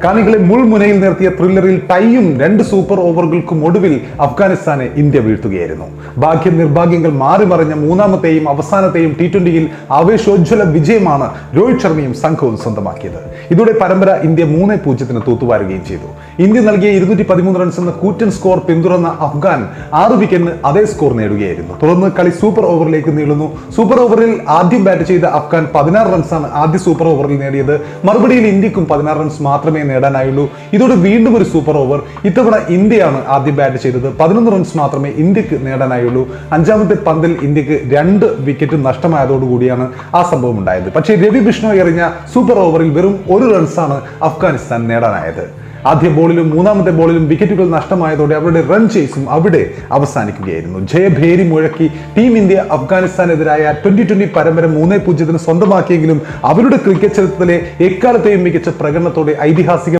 കാണികളെ മുൾമുനയിൽ നിർത്തിയ ത്രില്ലറിൽ ടൈയും 2 സൂപ്പർ ഓവറുകൾക്കും ഒടുവിൽ അഫ്ഗാനിസ്ഥാനെ ഇന്ത്യ വീഴ്ത്തുകയായിരുന്നു. ഭാഗ്യ നിർഭാഗ്യങ്ങൾ മാറിമറിഞ്ഞ മൂന്നാമത്തെയും അവസാനത്തെയും T20യിൽ ആവേശോജ്വല വിജയമാണ് രോഹിത് ശർമ്മയും സംഘവും സ്വന്തമാക്കിയത്. ഇതോടെ പരമ്പര ഇന്ത്യ 3-0 തൂത്തുവാരുകയും ചെയ്തു. ഇന്ത്യ നൽകിയ 213 റൺസ് എന്ന കൂറ്റൻ സ്കോർ പിന്തുടർന്ന അഫ്ഗാൻ 6 വിക്കറ്റിന് അതേ സ്കോർ നേടുകയായിരുന്നു. തുടർന്ന് കളി സൂപ്പർ ഓവറിലേക്ക് നീളുന്നു. സൂപ്പർ ഓവറിൽ ആദ്യം ബാറ്റ് ചെയ്ത അഫ്ഗാൻ 16 റൺസാണ് ആദ്യ സൂപ്പർ ഓവറിൽ നേടിയത്. മറുപടിയിൽ ഇന്ത്യക്കും 16 റൺസ് മാത്രമേ നേടാനായുള്ളൂ. ഇതോടെ വീണ്ടും ഒരു സൂപ്പർ ഓവർ. ഇത്തവണ ഇന്ത്യയാണ് ആദ്യം ബാറ്റ് ചെയ്തത്. 11 റൺസ് മാത്രമേ ഇന്ത്യക്ക് നേടാനായുള്ളൂ. 5ാമത്തെ പന്തിൽ ഇന്ത്യക്ക് 2 വിക്കറ്റ് നഷ്ടമായതോടുകൂടിയാണ് ആ സംഭവം ഉണ്ടായത്. പക്ഷേ രവി ബിഷ്ണോയ് എറിഞ്ഞ സൂപ്പർ ഓവറിൽ വെറും 1 റൺസാണ് അഫ്ഗാനിസ്ഥാൻ നേടാനായത്. ആദ്യ ബോളിലും 3ാമത്തെ ബോളിലും വിക്കറ്റുകൾ നഷ്ടമായതോടെ അവരുടെ റൺ ചേസും അവിടെ അവസാനിക്കുകയായിരുന്നു. ജയഭേരി മുഴക്കി ടീം ഇന്ത്യ അഫ്ഗാനിസ്ഥാനെതിരായ 2020 പരമ്പര 3-0 സ്വന്തമാക്കിയെങ്കിലും അവരുടെ ക്രിക്കറ്റ് ചരിത്രത്തിലെ എക്കാലത്തെയും മികച്ച പ്രകടനത്തോടെ ഐതിഹാസിക